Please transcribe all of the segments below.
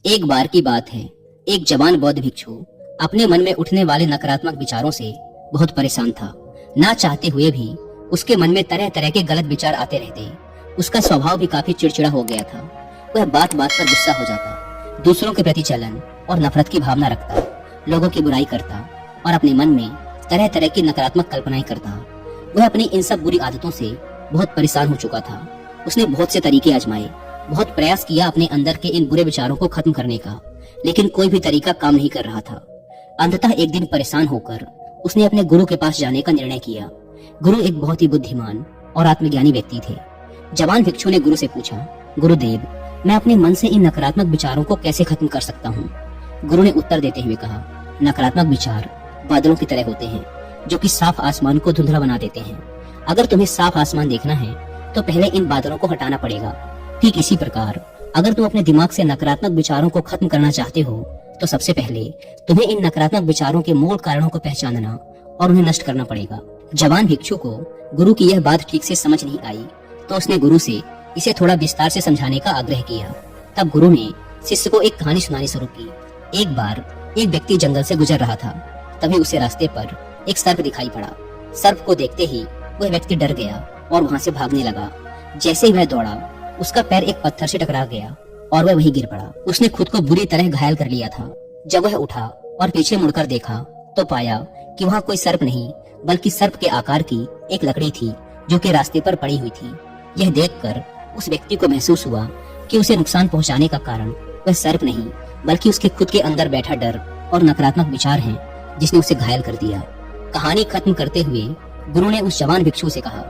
एक बार की बात है, एक जवान बौद्ध भिक्षु अपने मन में उठने वाले नकारात्मक विचारों से बहुत परेशान था। ना चाहते हुए भी उसके मन में तरह तरह के गलत विचार आते रहते। उसका स्वभाव भी काफी चिड़चिड़ा हो गया था। वह बात बात पर गुस्सा हो जाता, दूसरों के प्रति जलन और नफरत की भावना रखता, लोगों की बुराई करता और अपने मन में तरह तरह की नकारात्मक कल्पनाएं करता। वह अपनी इन सब बुरी आदतों से बहुत परेशान हो चुका था। उसने बहुत से तरीके आजमाए, बहुत प्रयास किया अपने अंदर के इन बुरे विचारों को खत्म करने का, लेकिन कोई भी तरीका काम नहीं कर रहा था। अंततः एक दिन परेशान होकर उसने अपने गुरु के पास जाने का निर्णय किया। गुरु एक बहुत ही बुद्धिमान और आत्मज्ञानी व्यक्ति थे। जवान भिक्षु ने गुरु से पूछा, गुरुदेव, मैं अपने मन से इन नकारात्मक विचारों को कैसे खत्म कर सकता हूँ? गुरु ने उत्तर देते हुए कहा, नकारात्मक विचार बादलों की तरह होते हैं, जो कि साफ आसमान को धुंधला बना देते हैं। अगर तुम्हें साफ आसमान देखना है तो पहले इन बादलों को हटाना पड़ेगा। ठीक इसी प्रकार अगर तुम अपने दिमाग से नकारात्मक विचारों को खत्म करना चाहते हो तो सबसे पहले तुम्हें इन नकारात्मक विचारों के मूल कारणों को पहचानना और उन्हें नष्ट करना पड़ेगा। जवान भिक्षु को गुरु की यह बात ठीक से समझ नहीं आई, तो उसने गुरु से इसे थोड़ा विस्तार से समझाने का आग्रह किया। तब गुरु ने शिष्य को एक कहानी सुनानी शुरू की। एक बार एक व्यक्ति जंगल से गुजर रहा था। तभी उसे रास्ते पर एक सर्प दिखाई पड़ा। सर्प को देखते ही वह व्यक्ति डर गया और वहां से भागने लगा। जैसे ही वह दौड़ा, उसका पैर एक पत्थर से टकरा गया और वह वहीं गिर पड़ा। उसने खुद को बुरी तरह घायल कर लिया था। जब वह उठा और पीछे मुड़कर देखा तो पाया कि वहाँ कोई सर्प नहीं, बल्कि सर्प के आकार की एक लकड़ी थी जो कि रास्ते पर पड़ी हुई थी। यह देखकर उस व्यक्ति को महसूस हुआ कि उसे नुकसान पहुंचाने का कारण वह सर्प नहीं, बल्कि उसके खुद के अंदर बैठा डर और नकारात्मक विचार हैं, जिसने उसे घायल कर दिया। कहानी खत्म करते हुए गुरु ने उस जवान भिक्षु से कहा,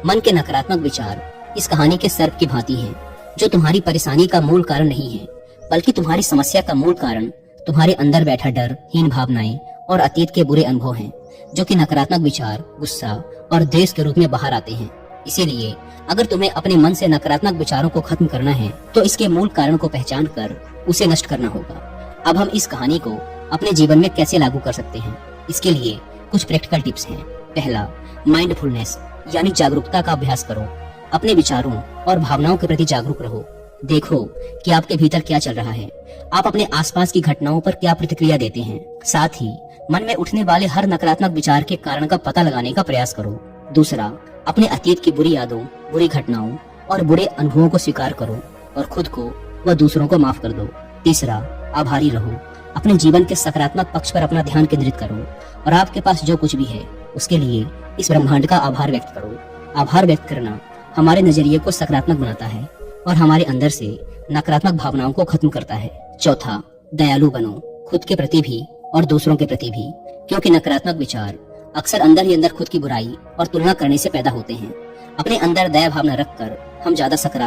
मन के नकारात्मक विचार इस कहानी के सर्प की भांति हैं, जो तुम्हारी परेशानी का मूल कारण नहीं है, बल्कि तुम्हारी समस्या का मूल कारण तुम्हारे अंदर बैठा डर, हीन भावनाएं और अतीत के बुरे अनुभव हैं, जो कि नकारात्मक विचार, गुस्सा और द्वेष के रूप में बाहर आते हैं। इसीलिए अगर तुम्हें अपने मन से नकारात्मक विचारों को खत्म करना है तो इसके मूल कारण को पहचान कर उसे नष्ट करना होगा। अब हम इस कहानी को अपने जीवन में कैसे लागू कर सकते हैं, इसके लिए कुछ प्रैक्टिकल टिप्स हैं। पहला, माइंडफुलनेस यानी जागरूकता का अभ्यास करो। अपने विचारों और भावनाओं के प्रति जागरूक रहो। देखो कि आपके भीतर क्या चल रहा है, आप अपने आसपास की घटनाओं पर क्या प्रतिक्रिया देते हैं। साथ ही मन में उठने वाले हर नकारात्मक विचार के कारण का पता लगाने का प्रयास करो। दूसरा, अपने अतीत की बुरी यादों, बुरी घटनाओं और बुरे अनुभवों को स्वीकार करो और खुद को व दूसरों को माफ कर दो। तीसरा, आभारी रहो। अपने जीवन के सकारात्मक पक्ष पर अपना ध्यान केंद्रित करो और आपके पास जो कुछ भी है उसके लिए इस ब्रह्मांड का आभार व्यक्त करो। आभार व्यक्त करना हमारे नजरिए को सकारात्मक बनाता है और हमारे अंदर से नकारात्मक भावनाओं को खत्म करता है। चौथा, दयालु बनो, खुद के प्रति भी और दूसरों के प्रति भी, क्योंकि नकारात्मक विचार अक्सर अंदर ही अंदर खुद की बुराई और तुलना करने से पैदा होते हैं। अपने अंदर दया भावना रखकर हम ज्यादा सकारात्मक